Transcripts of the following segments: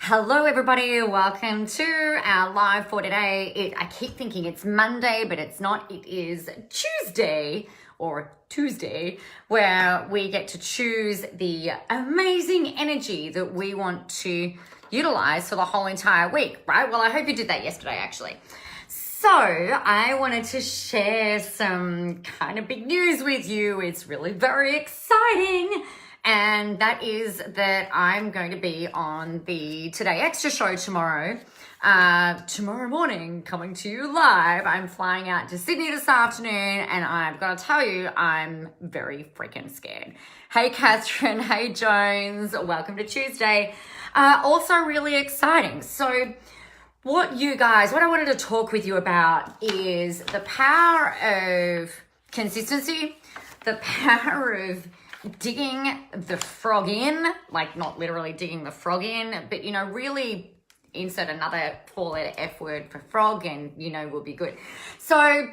Hello everybody, welcome to our live for today. I keep thinking it's Monday, but it's not. It is Tuesday where we get to choose the amazing energy that we want to utilize for the whole entire week, right? Well, I hope you did that yesterday actually. So I wanted to share some kind of big news with you. It's really very exciting. And that is that I'm going to be on the Today Extra show tomorrow morning, coming to you live. I'm flying out to Sydney this afternoon, and I've got to tell you, I'm very freaking scared. Hey, Catherine. Hey, Jones. Welcome to Tuesday. Also really exciting. So what I wanted to talk with you about is the power of consistency, the power of digging the frog in, like not literally digging the frog in, but, really insert another 4-letter F word for frog and, we'll be good. So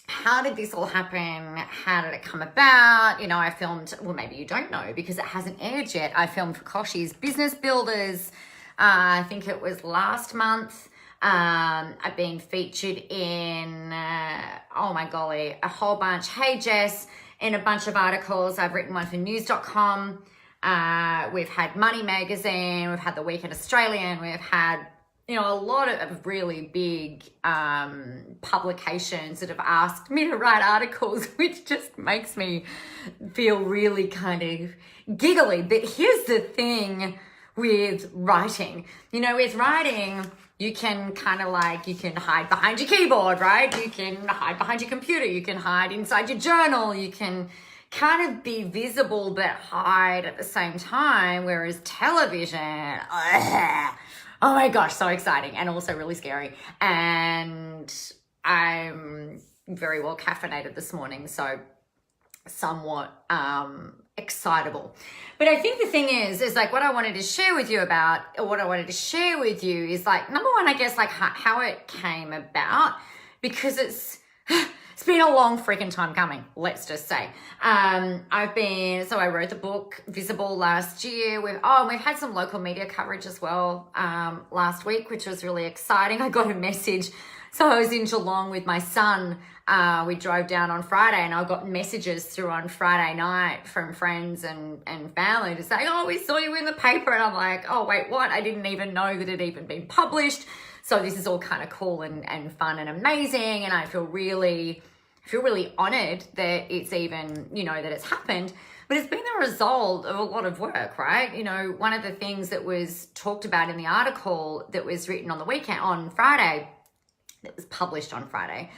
how did this all happen? How did it come about? I filmed, well, maybe you don't know because it hasn't aired yet. I filmed for Koshi's Business Builders. I think it was last month. I've been featured in, oh my golly, a whole bunch. Hey, Jess. In a bunch of articles. I've written one for news.com. We've had Money Magazine. We've had the Weekend Australian. We've had, a lot of really big publications that have asked me to write articles, which just makes me feel really kind of giggly. But here's the thing with writing. With writing, you can you can hide behind your keyboard, right? You can hide behind your computer. You can hide inside your journal. You can kind of be visible but hide at the same time. Whereas television, oh my gosh, so exciting and also really scary. And I'm very well caffeinated this morning, so somewhat excitable. But I think the thing is like what I wanted to share with you is like, number one, I guess, like how it came about, because it's been a long freaking time coming, let's just say. I wrote the book Visible last year. We've had some local media coverage as well last week, which was really exciting. I got a message. So I was in Geelong with my son. We drove down on Friday, and I got messages through on Friday night from friends and family to say, oh, we saw you in the paper. And I'm like, oh, wait, what? I didn't even know that it had even been published. So this is all kind of cool and fun and amazing. And I feel really honored that it's even, that it's happened. But it's been the result of a lot of work, right? One of the things that was talked about in the article that was written on Friday, that was published on Friday,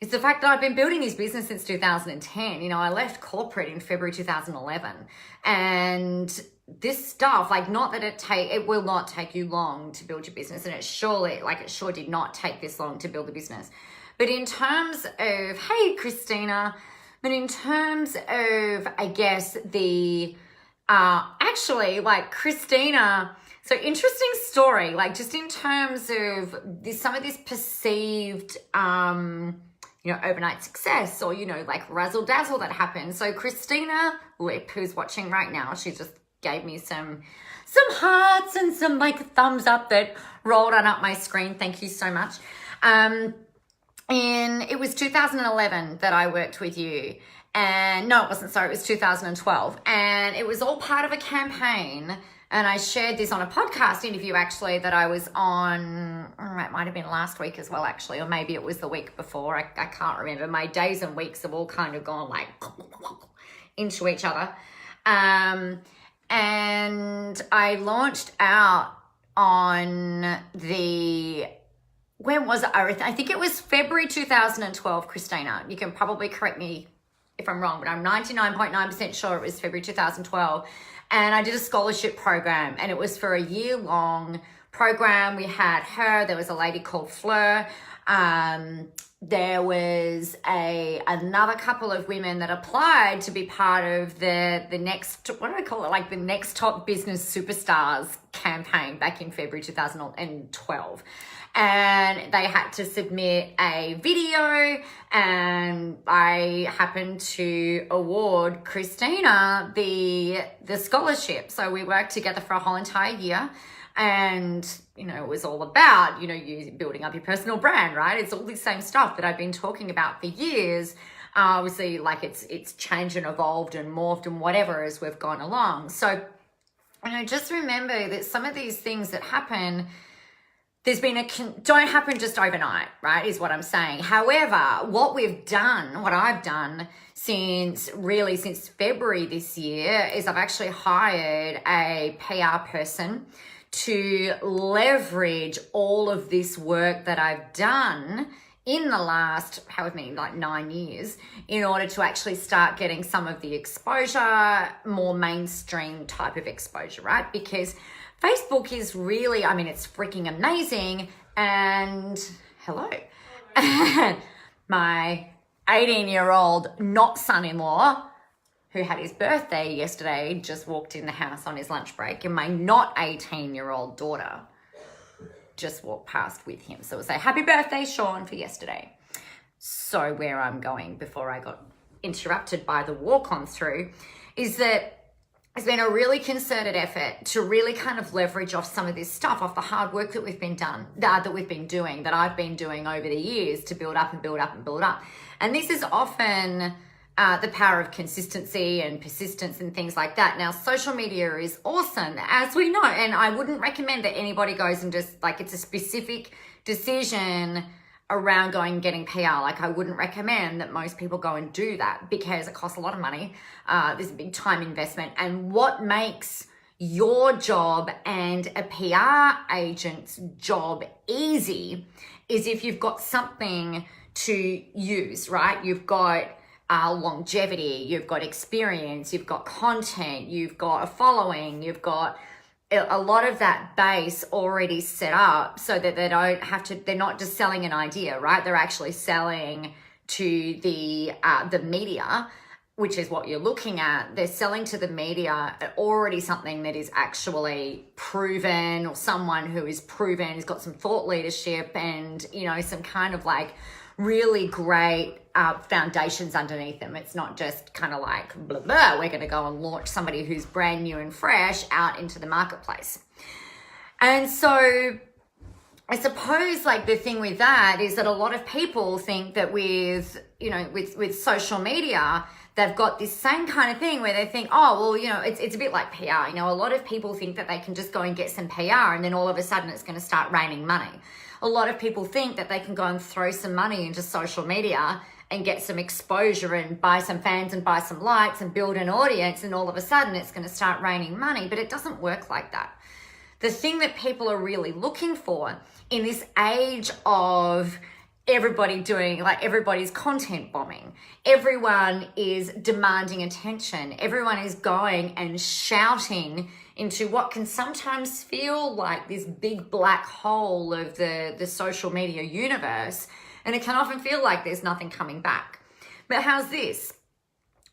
is the fact that I've been building this business since 2010. I left corporate in February 2011. And this stuff, not that it will not take you long to build your business. And it sure did not take this long to build the business. But in terms of, hey, Christina, I guess Christina, so interesting story, just in terms of some of this perceived, overnight success or, razzle dazzle that happened. So Christina Lip, who's watching right now, she just gave me some hearts and some thumbs up that rolled on up my screen. Thank you so much. And it was 2011 that I worked with you. And no, it wasn't. Sorry, it was 2012. And it was all part of a campaign. And I shared this on a podcast interview, actually, that I was on. It might have been last week as well, actually, or maybe it was the week before. I can't remember. My days and weeks have all kind of gone into each other. And I launched out on when was it? I think it was February 2012, Christina. You can probably correct me if I'm wrong, but I'm 99.9% sure it was February 2012. And I did a scholarship program, and it was for a year-long program. We had her. There was a lady called Fleur. There was another couple of women that applied to be part of the next, what do I call it? The Next Top Business Superstars campaign back in February 2012. And they had to submit a video, and I happened to award Christina the scholarship. So we worked together for a whole entire year, and it was all about you building up your personal brand, right? It's all the same stuff that I've been talking about for years. Obviously, like it's changed and evolved and morphed and whatever as we've gone along. So just remember that some of these things that happen, don't happen just overnight, right, is what I'm saying. However, what I've done since February this year is I've actually hired a PR person to leverage all of this work that I've done in the last, 9 years, in order to actually start getting some of the exposure, more mainstream type of exposure, right? Because Facebook is really, it's freaking amazing. And hello, my 18-year-old not son-in-law, who had his birthday yesterday, just walked in the house on his lunch break, and my not 18-year-old daughter just walked past with him. So we'll say, happy birthday, Sean, for yesterday. So where I'm going before I got interrupted by the walk on through is that it's been a really concerted effort to really kind of leverage off some of this stuff, off the hard work that we've been doing, that I've been doing over the years to build up and build up and build up. And this is often the power of consistency and persistence and things like that. Now, social media is awesome, as we know, and I wouldn't recommend that anybody goes and just it's a specific decision around going and getting PR. I wouldn't recommend that most people go and do that because it costs a lot of money. There's a big time investment. And what makes your job and a PR agent's job easy is if you've got something to use, right? You've got longevity, you've got experience, you've got content, you've got a following, you've got a lot of that base already set up so that they're not just selling an idea, right? They're actually selling to the media, which is what you're looking at. They're selling to the media already something that is actually proven, or someone who is proven, has got some thought leadership and, some kind of really great foundations underneath them. It's not just kind of blah, blah, we're going to go and launch somebody who's brand new and fresh out into the marketplace. And so I suppose the thing with that is that a lot of people think that with social media, they've got this same kind of thing where they think, it's a bit like PR. A lot of people think that they can just go and get some PR and then all of a sudden it's going to start raining money. A lot of people think that they can go and throw some money into social media and get some exposure and buy some fans and buy some likes and build an audience, and all of a sudden it's going to start raining money. But it doesn't work like that. The thing that people are really looking for in this age of everybody's content bombing, everyone is demanding attention, everyone is going and shouting into what can sometimes feel like this big black hole of the social media universe, and it can often feel like there's nothing coming back. But how's this?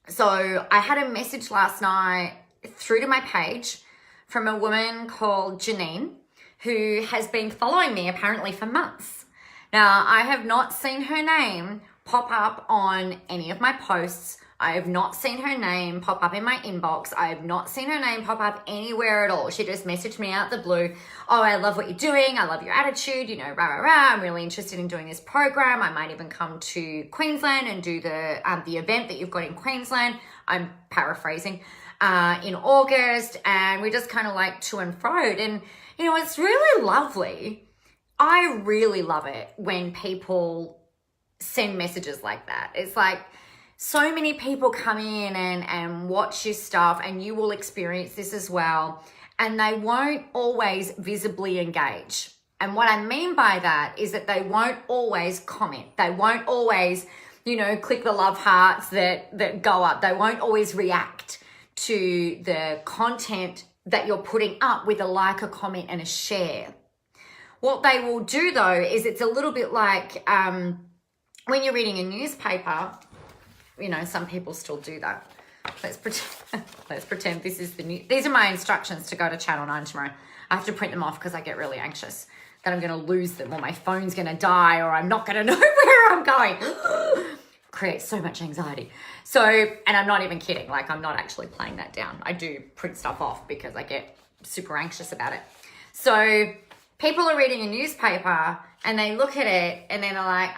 So I had a message last night through to my page from a woman called Janine, who has been following me apparently for months. Now, I have not seen her name pop up on any of my posts. I have not seen her name pop up in my inbox. I have not seen her name pop up anywhere at all. She just messaged me out the blue. Oh, I love what you're doing. I love your attitude. Rah, rah, rah. I'm really interested in doing this program. I might even come to Queensland and do the event that you've got in Queensland. I'm paraphrasing, in August. And we just kind of to and froed. And, it's really lovely. I really love it when people send messages like that. It's so many people come in and watch your stuff, and you will experience this as well, and they won't always visibly engage. And what I mean by that is that they won't always comment. They won't always, click the love hearts that go up. They won't always react to the content that you're putting up with a like, a comment, and a share. What they will do though is it's a little bit like when you're reading a newspaper. Some people still do that. let's pretend this is the new, these are my instructions to go to Channel 9 tomorrow. I have to print them off because I get really anxious that I'm going to lose them or my phone's going to die or I'm not going to know where I'm going. Creates so much anxiety. So, and I'm not even kidding. Like, I'm not actually playing that down. I do print stuff off because I get super anxious about it. So people are reading a newspaper and they look at it and then they're like,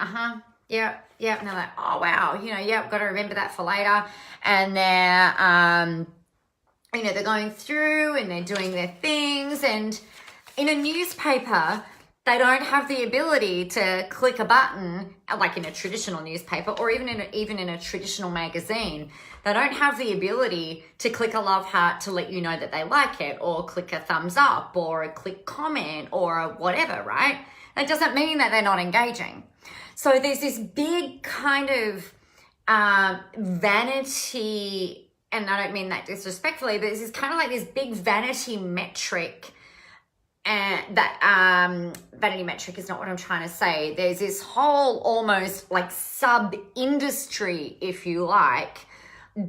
yeah. And they're like, oh, wow, I've got to remember that for later. And they're, they're going through and they're doing their things. And in a newspaper, they don't have the ability to click a button, like in a traditional newspaper or even in a traditional magazine. They don't have the ability to click a love heart to let you know that they like it, or click a thumbs up or a click comment or a whatever, right? That doesn't mean that they're not engaging. So there's this big kind of vanity, and I don't mean that disrespectfully, but it's kind of like this big vanity metric. And that vanity metric is not what I'm trying to say. There's this whole almost like sub-industry, if you like,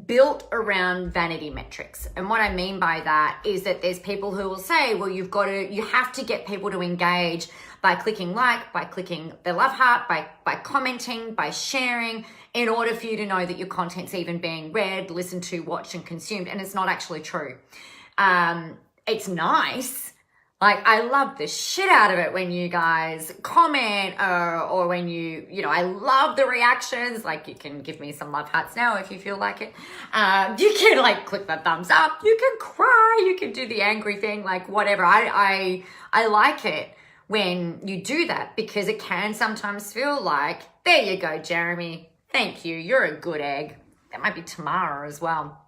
built around vanity metrics. And what I mean by that is that there's people who will say, well, you have to get people to engage by clicking like, by clicking the love heart, by commenting, by sharing, in order for you to know that your content's even being read, listened to, watched, and consumed. And it's not actually true. It's nice. Like, I love the shit out of it when you guys comment or when I love the reactions. Like, you can give me some love hearts now if you feel like it. You can like click the thumbs up. You can cry. You can do the angry thing, like whatever. I like it when you do that because it can sometimes feel like, there you go, Jeremy. Thank you. You're a good egg. That might be Tamara as well.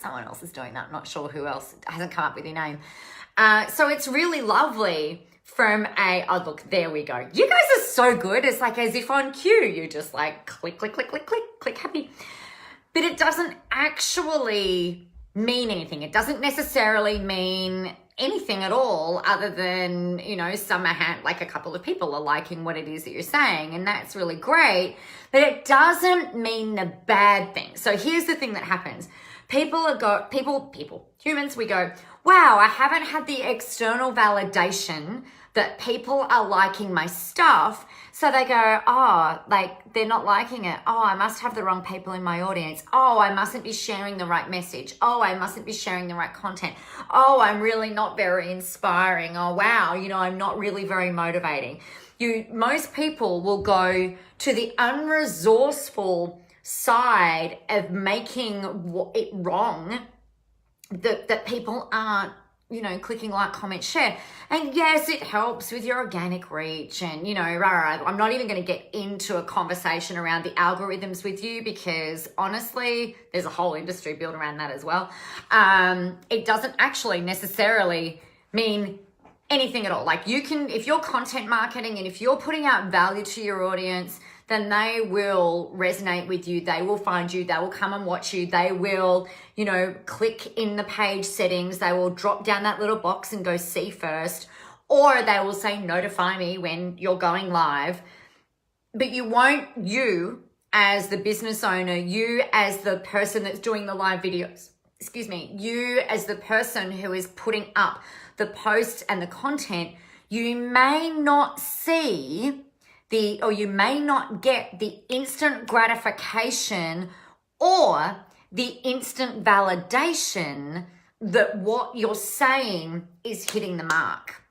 Someone else is doing that. I'm not sure who else. It hasn't come up with your name. So it's really lovely from oh, look, there we go. You guys are so good. It's like as if on cue, you just like click, click, click, click, click, click, happy. But it doesn't actually mean anything. It doesn't necessarily mean anything at all other than, like a couple of people are liking what it is that you're saying. And that's really great. But it doesn't mean the bad thing. So here's the thing that happens. Humans, we go, wow, I haven't had the external validation that people are liking my stuff. So they go, oh, like they're not liking it. Oh, I must have the wrong people in my audience. Oh, I mustn't be sharing the right message. Oh, I mustn't be sharing the right content. Oh, I'm really not very inspiring. Oh, wow, I'm not really very motivating. Most people will go to the unresourceful side of making it wrong that people aren't clicking like, comment, share. And yes, it helps with your organic reach and I'm not even going to get into a conversation around the algorithms with you because honestly there's a whole industry built around that as well. It doesn't actually necessarily mean anything at all. Like if you're content marketing and if you're putting out value to your audience, then they will resonate with you. They will find you. They will come and watch you. They will, click in the page settings. They will drop down that little box and go see first, or they will say, notify me when you're going live. But you as the business owner, you as the person that's doing the live videos, you as the person who is putting up the posts and the content, you may not see or you may not get the instant gratification or the instant validation that what you're saying is hitting the mark.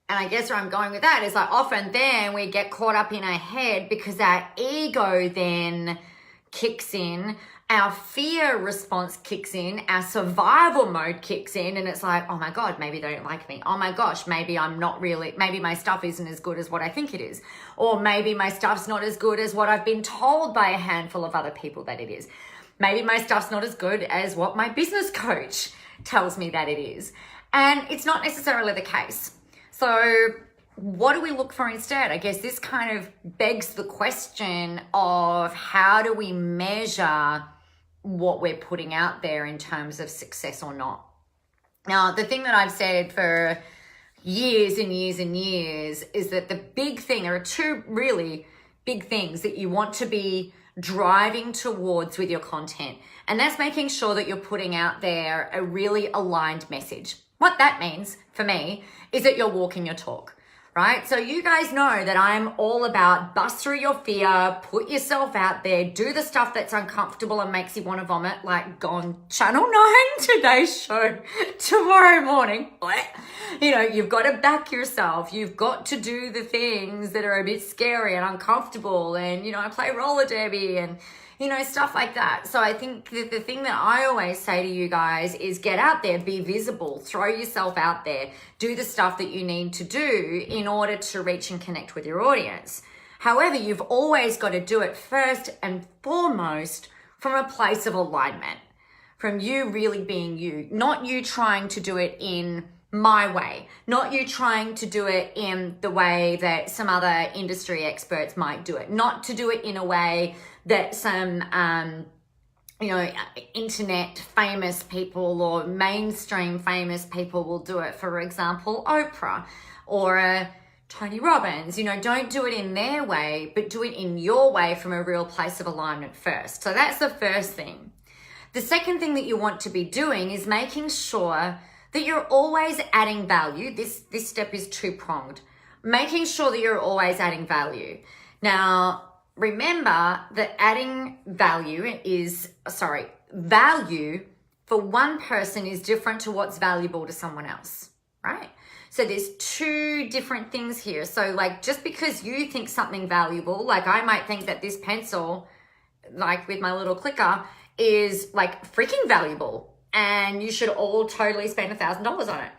And I guess where I'm going with that is like often then we get caught up in our head because our ego then kicks in, our fear response kicks in, our survival mode kicks in, and it's like, oh my God, maybe they don't like me. Oh my gosh, maybe maybe my stuff isn't as good as what I think it is. Or maybe my stuff's not as good as what I've been told by a handful of other people that it is. Maybe my stuff's not as good as what my business coach tells me that it is. And it's not necessarily the case. So what do we look for instead? I guess this kind of begs the question of how do we measure what we're putting out there in terms of success or not. Now, the thing that I've said for years and years and years is that the big thing, there are two really big things that you want to be driving towards with your content. And that's making sure that you're putting out there a really aligned message. What that means for me is that you're walking your talk, right? So you guys know that I'm all about bust through your fear, put yourself out there, do the stuff that's uncomfortable and makes you want to vomit, like go on Channel 9 Today's Show tomorrow morning. You know, you've got to back yourself. You've got to do the things that are a bit scary and uncomfortable. And, you know, I play roller derby and, you know, stuff like that. So I think that the thing that I always say to you guys is get out there, be visible, throw yourself out there, do the stuff that you need to do in order to reach and connect with your audience. However, you've always got to do it first and foremost from a place of alignment, from you really being you, not you trying to do it in my way, not you trying to do it in the way that some other industry experts might do it, not to do it in a way that some, you know, internet famous people or mainstream famous people will do it. For example, Oprah or Tony Robbins. You know, don't do it in their way, but do it in your way from a real place of alignment first. So that's the first thing. The second thing that you want to be doing is making sure that you're always adding value. This step is two-pronged. Making sure that you're always adding value. Now, remember that value for one person is different to what's valuable to someone else, right? So there's two different things here. So like, just because you think something valuable, like I might think that this pencil, like with my little clicker, is like freaking valuable and you should all totally spend $1,000 on it.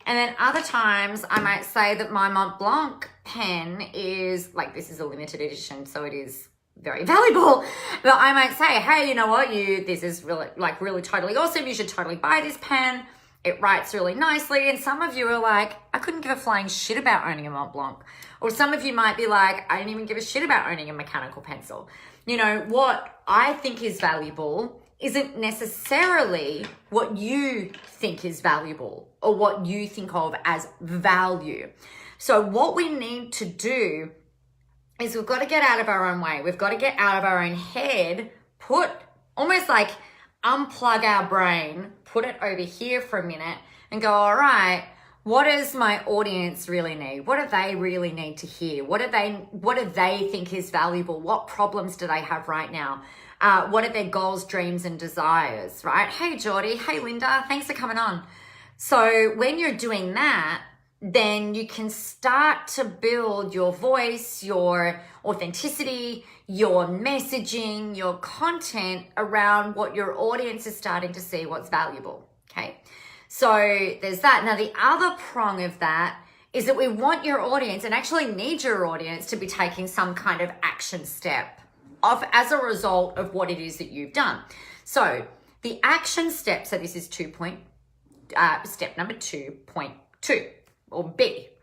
And then other times I might say that my Mont Blanc pen is like, this is a limited edition, so it is very valuable. But I might say, hey, you know what? This is really totally awesome. You should totally buy this pen. It writes really nicely. And some of you are like, I couldn't give a flying shit about owning a Mont Blanc. Or some of you might be like, I didn't even give a shit about owning a mechanical pencil. You know, what I think is valuable isn't necessarily what you think is valuable or what you think of as value. So what we need to do is we've got to get out of our own way. We've got to get out of our own head, almost like unplug our brain, put it over here for a minute and go, all right, what does my audience really need? What do they really need to hear? What do they think is valuable? What problems do they have right now? What are their goals, dreams, and desires, right? Hey, Geordie. Hey, Linda. Thanks for coming on. So when you're doing that, then you can start to build your voice, your authenticity, your messaging, your content around what your audience is starting to see what's valuable, okay? So there's that. Now, the other prong of that is that we want your audience and actually need your audience to be taking some kind of action step as a result of what it is that you've done. So the action step, so this is step number 2.2 or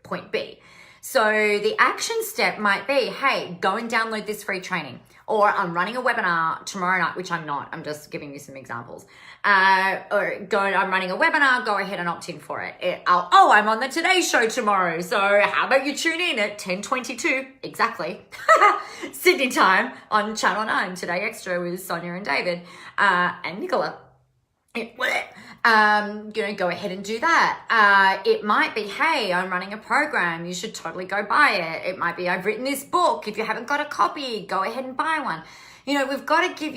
point B. So the action step might be, hey, go and download this free training, or I'm running a webinar tomorrow night, which I'm not, I'm just giving you some examples. I'm running a webinar, go ahead and opt in for it. I'm on the Today Show tomorrow, so how about you tune in at 10:22, exactly, Sydney time on Channel 9, Today Extra with Sonia and David, and Nicola. Go ahead and do that. It might be, hey, I'm running a program. You should totally go buy it. It might be, I've written this book. If you haven't got a copy, go ahead and buy one. You know, we've got to give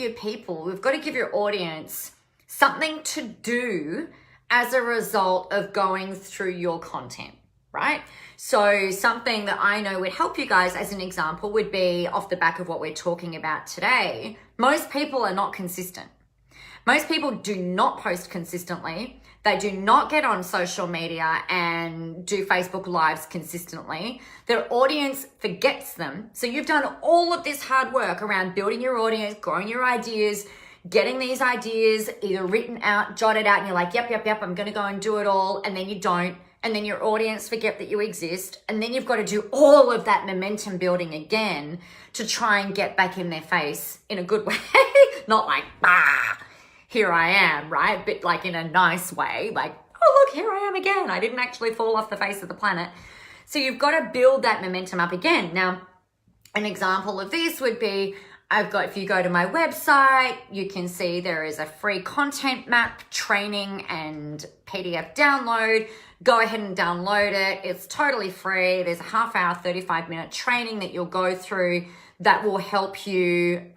your audience something to do as a result of going through your content, right? So something that I know would help you guys as an example would be off the back of what we're talking about today. Most people are not consistent. Most people do not post consistently. They do not get on social media and do Facebook Lives consistently. Their audience forgets them. So you've done all of this hard work around building your audience, growing your ideas, getting these ideas either written out, jotted out, and you're like, yep, I'm going to go and do it all. And then you don't. And then your audience forget that you exist. And then you've got to do all of that momentum building again to try and get back in their face in a good way. Not like, here I am, right? But like in a nice way, like, oh, look, here I am again. I didn't actually fall off the face of the planet. So you've got to build that momentum up again. Now, an example of this would be, if you go to my website, you can see there is a free content map, training and PDF download. Go ahead and download it. It's totally free. There's a half hour, 35-minute training that you'll go through that will help you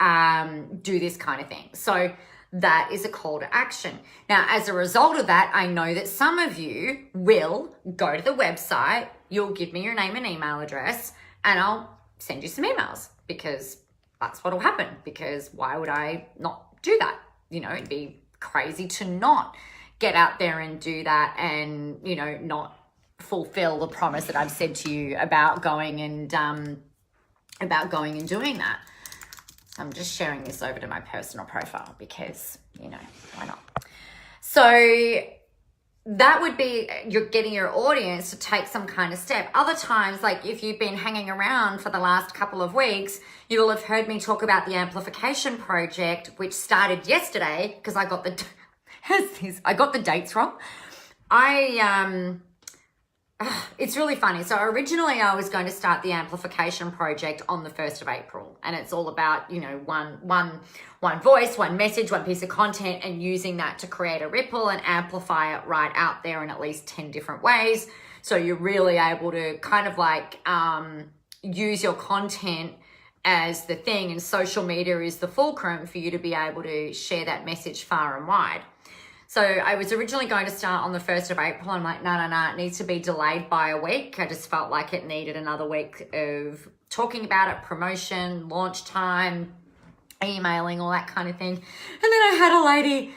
do this kind of thing. So that is a call to action. Now, as a result of that, I know that some of you will go to the website, you'll give me your name and email address, and I'll send you some emails, because that's what will happen. Because why would I not do that? You know, it'd be crazy to not get out there and do that and, you know, not fulfill the promise that I've said to you about going and doing that. So I'm just sharing this over to my personal profile because, you know, why not? So that would be you're getting your audience to take some kind of step. Other times, like if you've been hanging around for the last couple of weeks, you will have heard me talk about the Amplification Project, which started yesterday, because I got the dates wrong. It's really funny. So originally I was going to start the Amplification Project on the 1st of April, and it's all about, you know, one voice, one message, one piece of content, and using that to create a ripple and amplify it right out there in at least 10 different ways. So you're really able to kind of like use your content as the thing, and social media is the fulcrum for you to be able to share that message far and wide. So I was originally going to start on the 1st of April. I'm like, no, it needs to be delayed by a week. I just felt like it needed another week of talking about it, promotion, launch time, emailing, all that kind of thing. And then I had a lady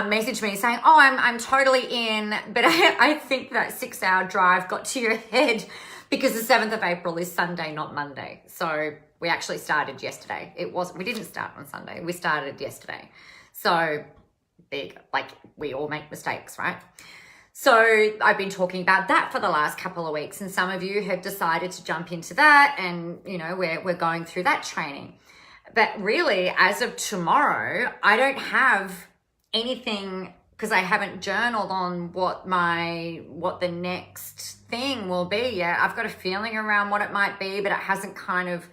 message me saying, oh, I'm totally in, but I think that 6-hour drive got to your head because the 7th of April is Sunday, not Monday. So we actually started yesterday. We didn't start on Sunday. We started yesterday. So big, like we all make mistakes, right? So I've been talking about that for the last couple of weeks, and some of you have decided to jump into that, and you know, we're going through that training. But really, as of tomorrow, I don't have anything, because I haven't journaled on what the next thing will be yet. I've got a feeling around what it might be, but it hasn't kind of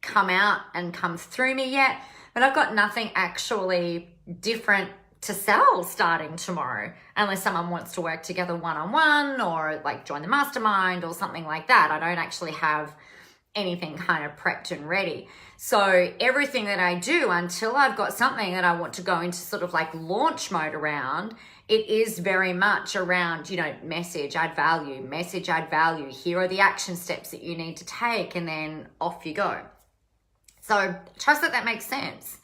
come out and come through me yet. But I've got nothing actually different to sell starting tomorrow, unless someone wants to work together one-on-one or like join the mastermind or something like that. I don't actually have anything kind of prepped and ready. So everything that I do, until I've got something that I want to go into sort of like launch mode around, it is very much around, you know, message, add value, here are the action steps that you need to take, and then off you go. So trust that makes sense.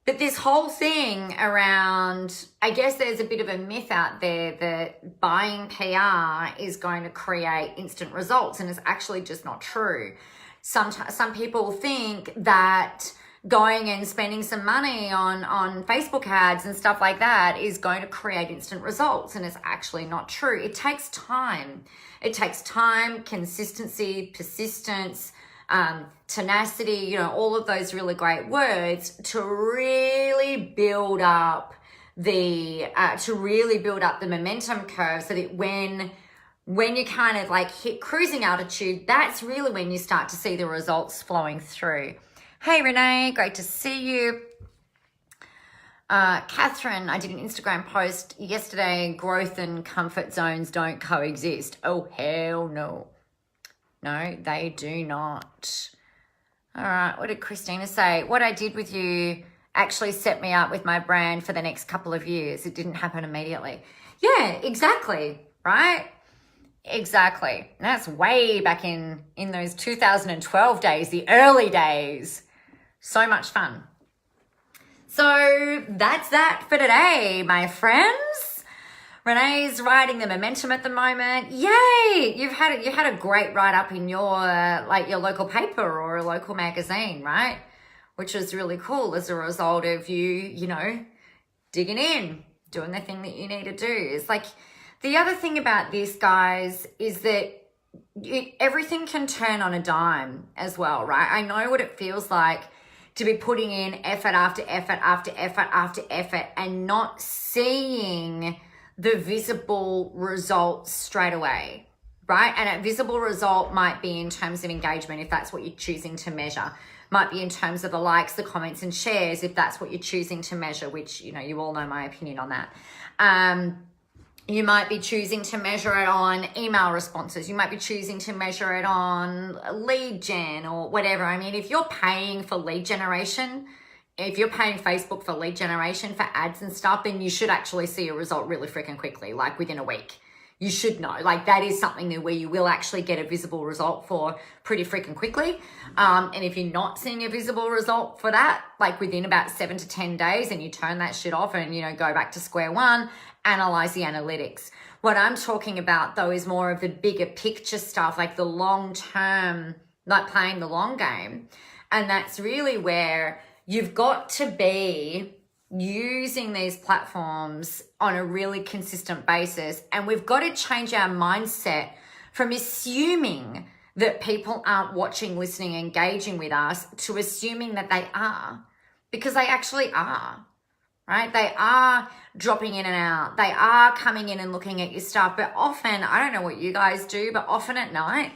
But this whole thing around, I guess there's a bit of a myth out there that buying PR is going to create instant results, and it's actually just not true. Some people think that going and spending some money on Facebook ads and stuff like that is going to create instant results, and it's actually not true. It takes time. It takes time, consistency, persistence, tenacity, you know, all of those really great words to really build up the momentum curve, so that when you kind of like hit cruising altitude, that's really when you start to see the results flowing through. Hey Renee, great to see you. Catherine, I did an Instagram post yesterday, growth and comfort zones don't coexist. Oh, hell no. No, they do not. All right, what did Christina say? What I did with you actually set me up with my brand for the next couple of years. It didn't happen immediately. Yeah, exactly, right? Exactly. And that's way back in those 2012 days, the early days. So much fun. So that's that for today, my friends. Renee's writing the momentum at the moment. Yay! You had a great write-up in your local paper or a local magazine, right? Which was really cool as a result of you know, digging in, doing the thing that you need to do. It's like, the other thing about this, guys, is that everything can turn on a dime as well, right? I know what it feels like to be putting in effort after effort after effort after effort and not seeing the visible results straight away, right? And a visible result might be in terms of engagement, if that's what you're choosing to measure. Might be in terms of the likes, the comments and shares, if that's what you're choosing to measure, which, you know, you all know my opinion on that. You might be choosing to measure it on email responses. You might be choosing to measure it on lead gen or whatever. I mean, if you're paying for lead generation, if you're paying Facebook for lead generation for ads and stuff, then you should actually see a result really freaking quickly, like within a week. You should know, like that is something where you will actually get a visible result for pretty freaking quickly. And if you're not seeing a visible result for that, like within about 7 to 10 days, and you turn that shit off and, you know, go back to square one, analyze the analytics. What I'm talking about though is more of the bigger picture stuff, like the long term, like playing the long game. And that's really where you've got to be using these platforms on a really consistent basis. And we've got to change our mindset from assuming that people aren't watching, listening, engaging with us to assuming that they are, because they actually are, right? They are dropping in and out. They are coming in and looking at your stuff. But often, I don't know what you guys do, but often at night,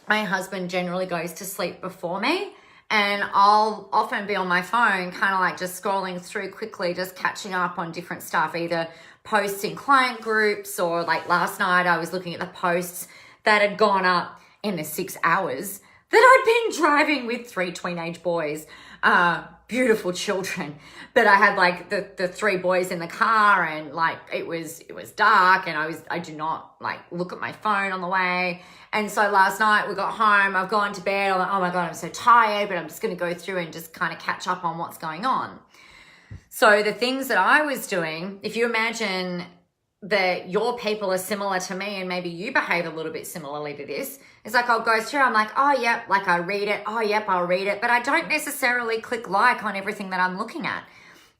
my husband generally goes to sleep before me. And I'll often be on my phone, kind of like just scrolling through quickly, just catching up on different stuff, either posts in client groups, or like last night I was looking at the posts that had gone up in the 6 hours that I'd been driving with 3 teenage boys, beautiful children. But I had like the 3 boys in the car, and like it was dark, and I do not like look at my phone on the way. And so last night we got home, I've gone to bed, I'm like, oh my God, I'm so tired, but I'm just going to go through and just kind of catch up on what's going on. So the things that I was doing, if you imagine that your people are similar to me and maybe you behave a little bit similarly to this, it's like I'll go through, I'm like, oh, yep, like I read it, oh, yep, I'll read it, but I don't necessarily click like on everything that I'm looking at.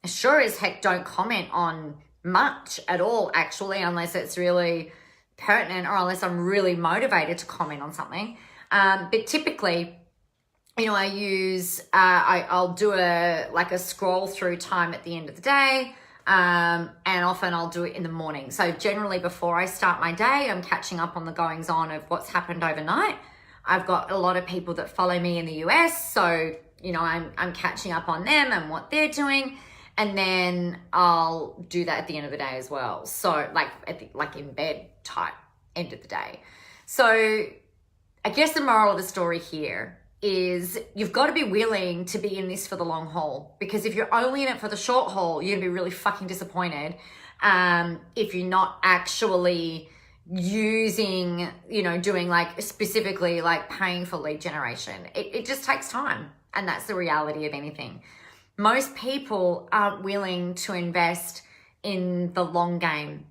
I sure as heck don't comment on much at all, actually, unless it's really pertinent or unless I'm really motivated to comment on something. But typically, you know, I use, I'll do a scroll through time at the end of the day. And often I'll do it in the morning. So generally before I start my day, I'm catching up on the goings on of what's happened overnight. I've got a lot of people that follow me in the US. So, you know, I'm catching up on them and what they're doing. And then I'll do that at the end of the day as well. So like in bed type end of the day. So I guess the moral of the story here is you've got to be willing to be in this for the long haul, because if you're only in it for the short haul, you're gonna be really fucking disappointed if you're not actually using, you know, doing like specifically like paying for lead generation. It just takes time, and that's the reality of anything. Most people aren't willing to invest in the long game.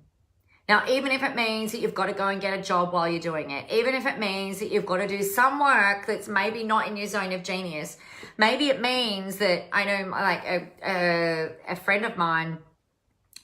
Now, even if it means that you've got to go and get a job while you're doing it, even if it means that you've got to do some work that's maybe not in your zone of genius, maybe it means that, I know like a friend of mine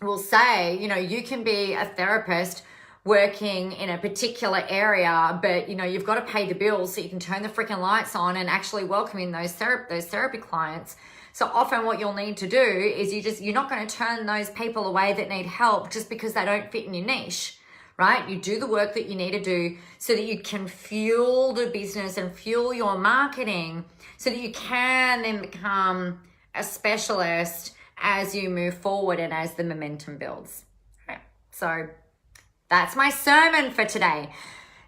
will say, you know, you can be a therapist working in a particular area, but, you know, you've got to pay the bills so you can turn the freaking lights on and actually welcome in those therapy clients. So often what you'll need to do is you're not going to turn those people away that need help just because they don't fit in your niche, right? You do the work that you need to do so that you can fuel the business and fuel your marketing so that you can then become a specialist as you move forward and as the momentum builds. Okay. So that's my sermon for today.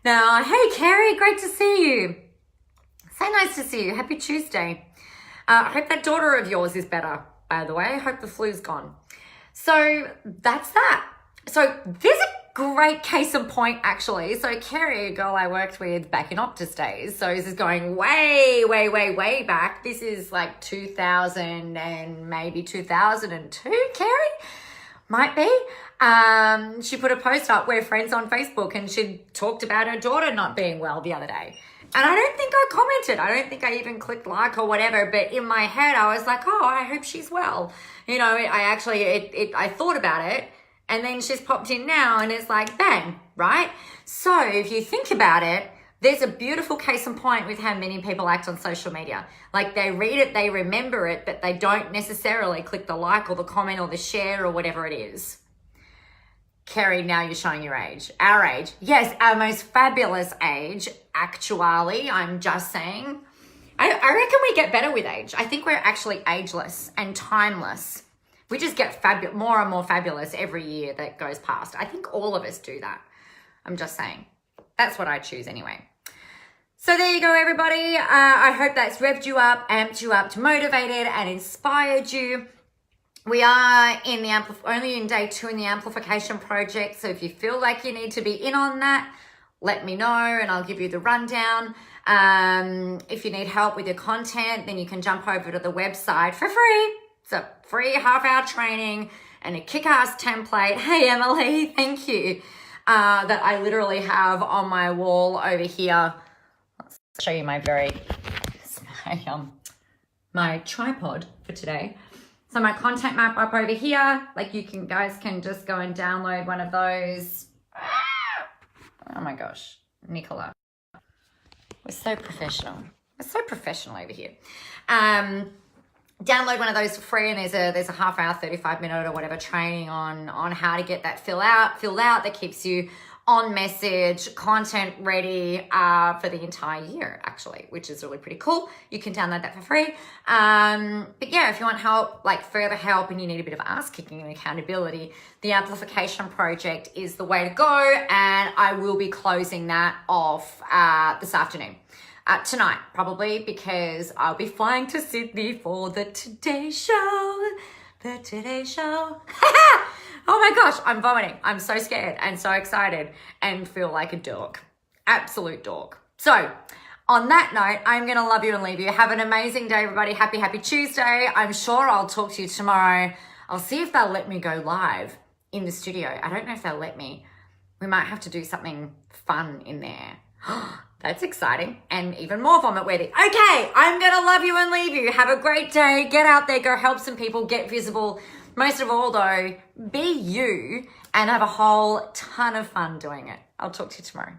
Now, hey, Carrie, great to see you. So nice to see you. Happy Tuesday. I hope that daughter of yours is better, by the way. I hope the flu's gone. So that's that. So there's a great case in point, actually. So Carrie, a girl I worked with back in Optus days. So this is going way, way, way, way back. This is like 2000 and maybe 2002, Carrie? Might be. She put a post up, we're friends on Facebook, and she talked about her daughter not being well the other day. And I don't think I commented. I don't think I even clicked like or whatever. But in my head, I was like, oh, I hope she's well. You know, I thought about it. And then she's popped in now and it's like, bang, right? So if you think about it, there's a beautiful case in point with how many people act on social media. Like they read it, they remember it, but they don't necessarily click the like or the comment or the share or whatever it is. Kerry, now you're showing your age. Our age. Yes, our most fabulous age, actually. I'm just saying. I reckon we get better with age. I think we're actually ageless and timeless. We just get more and more fabulous every year that goes past. I think all of us do that. I'm just saying. That's what I choose anyway. So there you go, everybody. I hope that's revved you up, amped you up, motivated and inspired you. We are in the only in day 2 in the amplification project. So if you feel like you need to be in on that, let me know and I'll give you the rundown. If you need help with your content, then you can jump over to the website for free. It's a free half-hour training and a kick-ass template. Hey, Emily, thank you. That I literally have on my wall over here. Let's show you my tripod for today. So my content map up over here, like guys can just go and download one of those. Oh my gosh, Nicola. We're so professional. We're so professional over here. Download one of those for free, and there's a half hour, 35-minute or whatever training on how to get that filled out that keeps you on message, content ready for the entire year, actually, which is really pretty cool. You can download that for free. But yeah, if you want help, like further help, and you need a bit of ass kicking and accountability, the Amplification Project is the way to go, and I will be closing that off this afternoon. Tonight, probably, because I'll be flying to Sydney for the Today Show. The Today Show. Oh my gosh, I'm vomiting. I'm so scared and so excited and feel like a dork. Absolute dork. So, on that note, I'm going to love you and leave you. Have an amazing day, everybody. Happy Tuesday. I'm sure I'll talk to you tomorrow. I'll see if they'll let me go live in the studio. I don't know if they'll let me. We might have to do something fun in there. That's exciting and even more vomit worthy. Okay, I'm going to love you and leave you. Have a great day. Get out there, go help some people, get visible. Most of all though, be you and have a whole ton of fun doing it. I'll talk to you tomorrow.